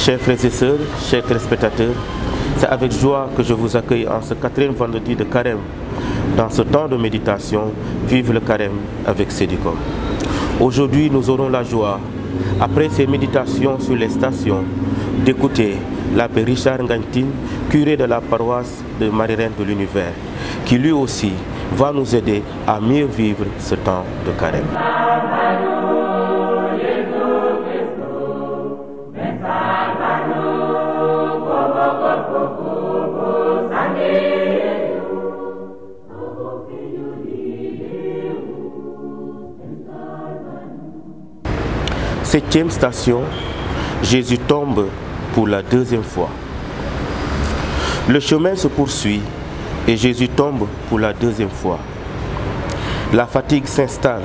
Chers frères et sœurs, chers téléspectateurs, c'est avec joie que je vous accueille en ce 4e vendredi de Carême. Dans ce temps de méditation, vive le Carême avec Sédicom. Aujourd'hui, nous aurons la joie, après ces méditations sur les stations, d'écouter l'abbé Richard Ngantine, curé de la paroisse de Marie-Reine de l'Univers, qui lui aussi va nous aider à mieux vivre ce temps de Carême. Septième station, Jésus tombe pour la 2e fois. Le chemin se poursuit et Jésus tombe pour la 2e fois. La fatigue s'installe,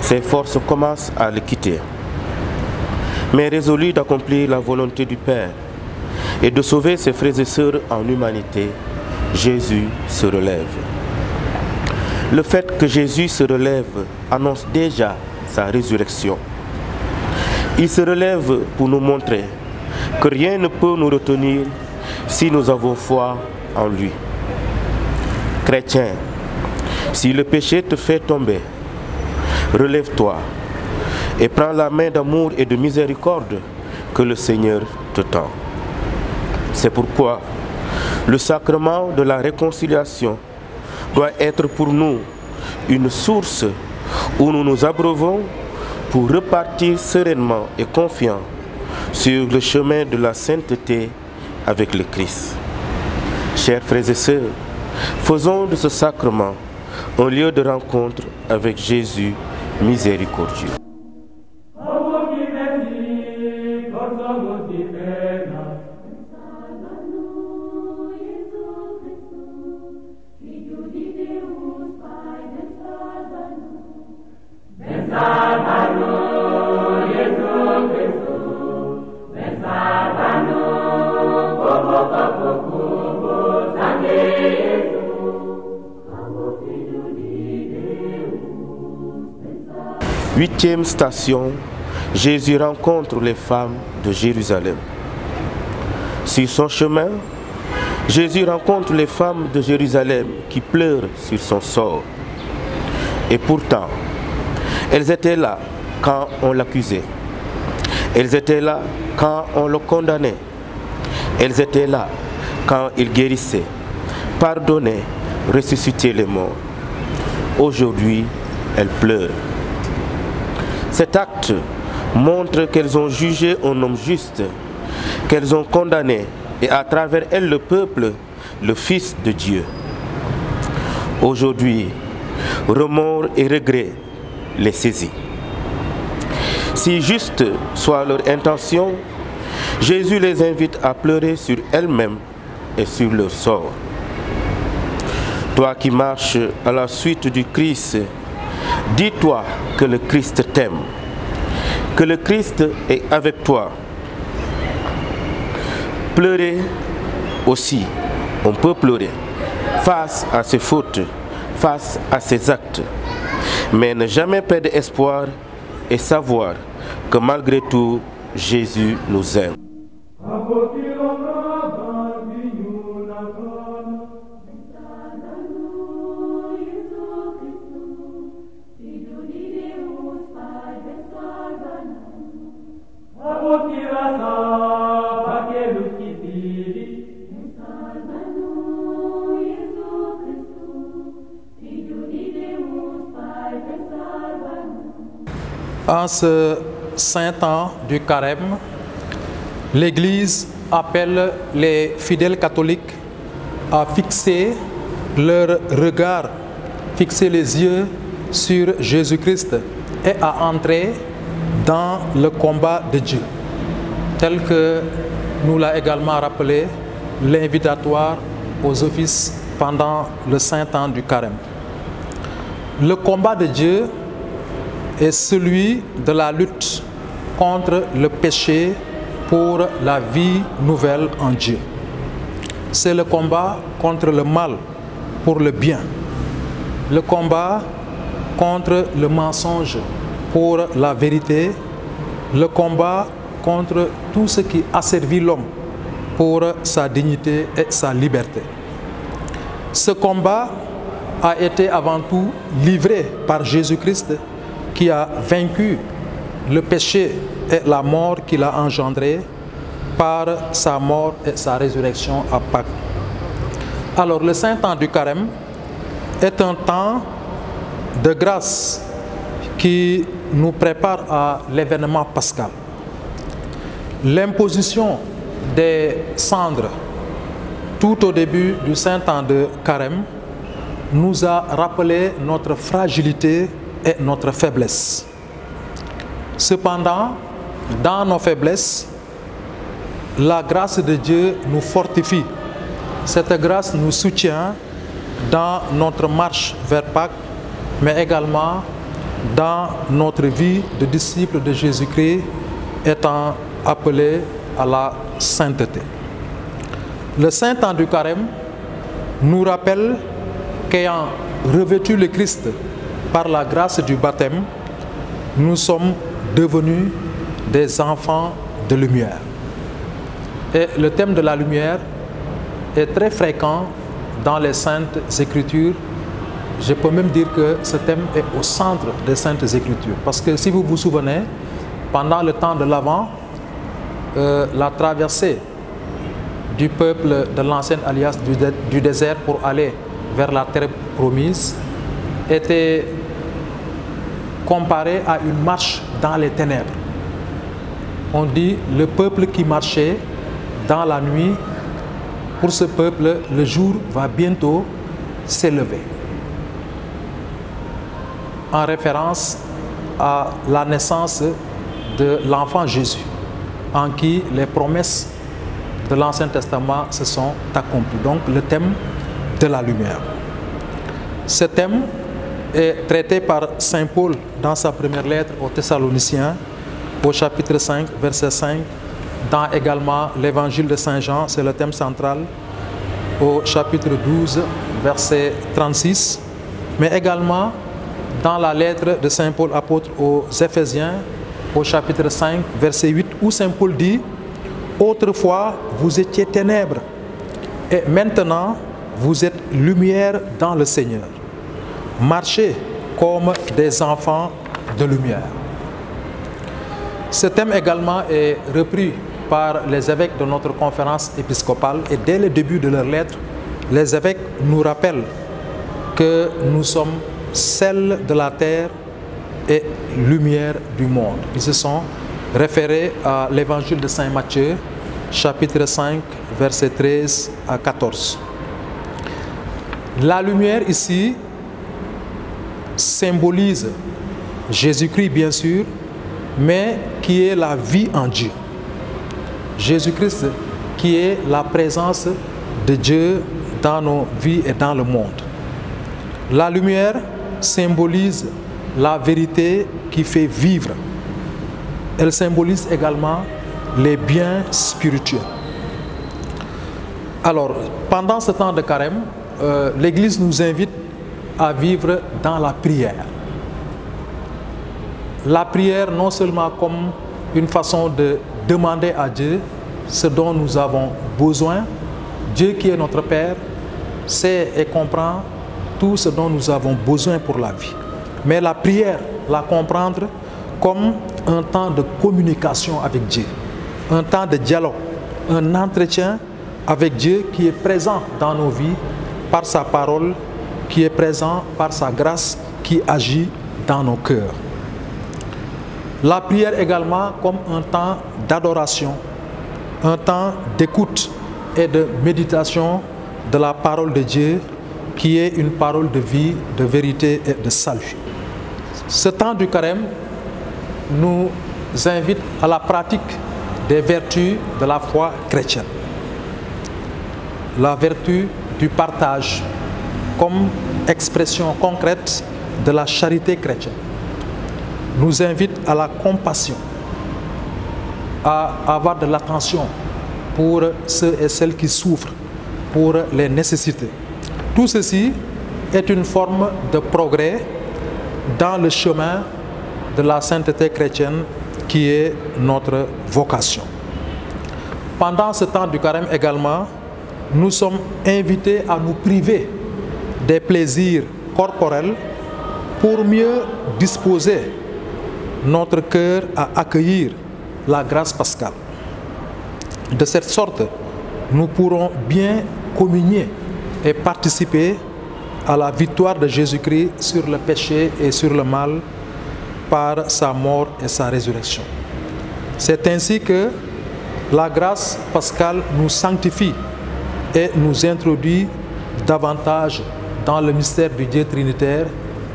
ses forces commencent à le quitter. Mais résolu d'accomplir la volonté du Père et de sauver ses frères et sœurs en humanité, Jésus se relève. Le fait que Jésus se relève annonce déjà sa résurrection. Il se relève pour nous montrer que rien ne peut nous retenir si nous avons foi en lui. Chrétien, si le péché te fait tomber, relève-toi et prends la main d'amour et de miséricorde que le Seigneur te tend. C'est pourquoi le sacrement de la réconciliation doit être pour nous une source où nous nous abreuvons pour repartir sereinement et confiant sur le chemin de la sainteté avec le Christ. Chers frères et sœurs, faisons de ce sacrement un lieu de rencontre avec Jésus miséricordieux. Huitième station, Jésus rencontre les femmes de Jérusalem. Sur son chemin, Jésus rencontre les femmes de Jérusalem qui pleurent sur son sort. Et pourtant, elles étaient là quand on l'accusait. Elles étaient là quand on le condamnait. Elles étaient là quand il guérissait, pardonnait, ressuscitait les morts. Aujourd'hui, elles pleurent. Cet acte montre qu'elles ont jugé un homme juste, qu'elles ont condamné, et à travers elles le peuple, le Fils de Dieu. Aujourd'hui, remords et regrets les saisissent. Si juste soit leur intention, Jésus les invite à pleurer sur elles-mêmes et sur leur sort. Toi qui marches à la suite du Christ, dis-toi que le Christ t'aime, que le Christ est avec toi. Pleurer aussi, on peut pleurer face à ses fautes, face à ses actes, mais ne jamais perdre espoir et savoir que malgré tout, Jésus nous aime. En ce saint temps du Carême, l'Église appelle les fidèles catholiques à fixer leur regard, fixer les yeux sur Jésus-Christ et à entrer dans le combat de Dieu, tel que nous l'a également rappelé l'invitatoire aux offices pendant le saint temps du Carême. Le combat de Dieu est celui de la lutte contre le péché pour la vie nouvelle en Dieu. C'est le combat contre le mal pour le bien. Le combat contre le mensonge pour la vérité. Le combat contre tout ce qui asservit l'homme pour sa dignité et sa liberté. Ce combat a été avant tout livré par Jésus-Christ qui a vaincu le péché et la mort qu'il a engendré par sa mort et sa résurrection à Pâques. Alors le Saint Temps du Carême est un temps de grâce qui nous prépare à l'événement pascal. L'imposition des cendres tout au début du Saint Temps de Carême nous a rappelé notre fragilité et notre faiblesse. Cependant, dans nos faiblesses, la grâce de Dieu nous fortifie. Cette grâce nous soutient dans notre marche vers Pâques, mais également dans notre vie de disciples de Jésus-Christ étant appelés à la sainteté. Le Saint Temps du Carême nous rappelle qu'ayant revêtu le Christ par la grâce du baptême, nous sommes devenus des enfants de lumière. Et le thème de la lumière est très fréquent dans les Saintes Écritures. Je peux même dire que ce thème est au centre des Saintes Écritures. Parce que si vous vous souvenez, pendant le temps de l'Avent, la traversée du peuple de l'ancienne alliance du désert pour aller vers la terre promise était comparée à une marche dans les ténèbres. On dit le peuple qui marchait dans la nuit, pour ce peuple, le jour va bientôt s'élever. En référence à la naissance de l'enfant Jésus, en qui les promesses de l'Ancien Testament se sont accomplies. Donc le thème de la lumière. Ce thème est traité par Saint Paul dans sa première lettre aux Thessaloniciens, au chapitre 5, verset 5, dans également l'évangile de Saint Jean, c'est le thème central, au chapitre 12, verset 36, mais également dans la lettre de Saint Paul apôtre aux Éphésiens, au chapitre 5, verset 8, où Saint Paul dit « Autrefois, vous étiez ténèbres, et maintenant, vous êtes lumière dans le Seigneur. Marchez comme des enfants de lumière. » Ce thème également est repris par les évêques de notre conférence épiscopale et dès le début de leur lettre, les évêques nous rappellent que nous sommes sel de la terre et lumière du monde. Ils se sont référés à l'évangile de Saint Matthieu, chapitre 5, versets 13 à 14. La lumière ici symbolise Jésus-Christ bien sûr, mais qui est la vie en Dieu. Jésus-Christ qui est la présence de Dieu dans nos vies et dans le monde. La lumière symbolise la vérité qui fait vivre. Elle symbolise également les biens spirituels. Alors, pendant ce temps de carême, l'Église nous invite à vivre dans la prière. La prière non seulement comme une façon de demander à Dieu ce dont nous avons besoin. Dieu qui est notre Père sait et comprend tout ce dont nous avons besoin pour la vie. Mais la prière, la comprendre comme un temps de communication avec Dieu, un temps de dialogue, un entretien avec Dieu qui est présent dans nos vies par sa parole, qui est présent par sa grâce qui agit dans nos cœurs. La prière également comme un temps d'adoration, un temps d'écoute et de méditation de la parole de Dieu qui est une parole de vie, de vérité et de salut. Ce temps du carême nous invite à la pratique des vertus de la foi chrétienne. La vertu du partage comme expression concrète de la charité chrétienne nous invite à la compassion, à avoir de l'attention pour ceux et celles qui souffrent, pour les nécessités. Tout ceci est une forme de progrès dans le chemin de la sainteté chrétienne qui est notre vocation. Pendant ce temps du carême également, nous sommes invités à nous priver des plaisirs corporels pour mieux disposer notre cœur à accueillir la grâce pascale. De cette sorte, nous pourrons bien communier et participer à la victoire de Jésus-Christ sur le péché et sur le mal par sa mort et sa résurrection. C'est ainsi que la grâce pascale nous sanctifie et nous introduit davantage dans le mystère du Dieu trinitaire,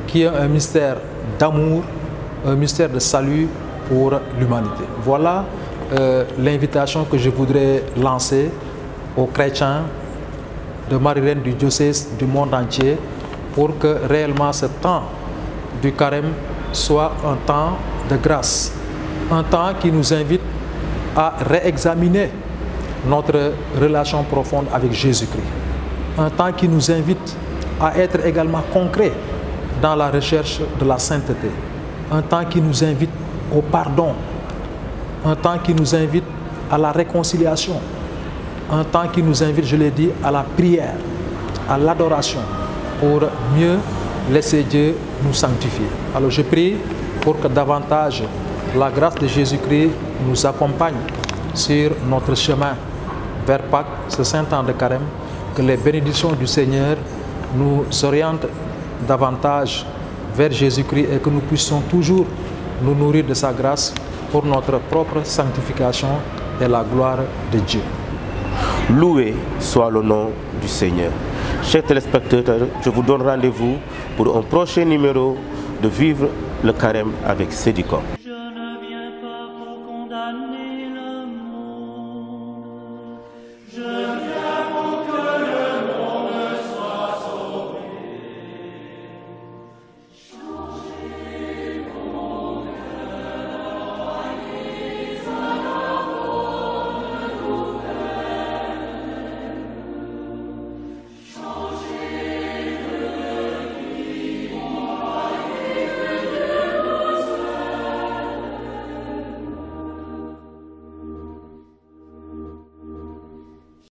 qui est un mystère d'amour, un mystère de salut pour l'humanité. Voilà l'invitation que je voudrais lancer aux chrétiens de Marie-Reine du diocèse du monde entier pour que réellement ce temps du carême soit un temps de grâce, un temps qui nous invite à réexaminer notre relation profonde avec Jésus-Christ, un temps qui nous invite à être également concret dans la recherche de la sainteté, un temps qui nous invite au pardon, un temps qui nous invite à la réconciliation, un temps qui nous invite, je l'ai dit, à la prière, à l'adoration, pour mieux laisser Dieu nous sanctifier. Alors je prie pour que davantage la grâce de Jésus-Christ nous accompagne sur notre chemin vers Pâques, ce saint temps de carême, que les bénédictions du Seigneur nous orientent davantage vers Jésus-Christ et que nous puissions toujours nous nourrir de sa grâce pour notre propre sanctification et la gloire de Dieu. Loué soit le nom du Seigneur. Chers téléspectateurs, je vous donne rendez-vous pour un prochain numéro de Vivre le carême avec Sédicom.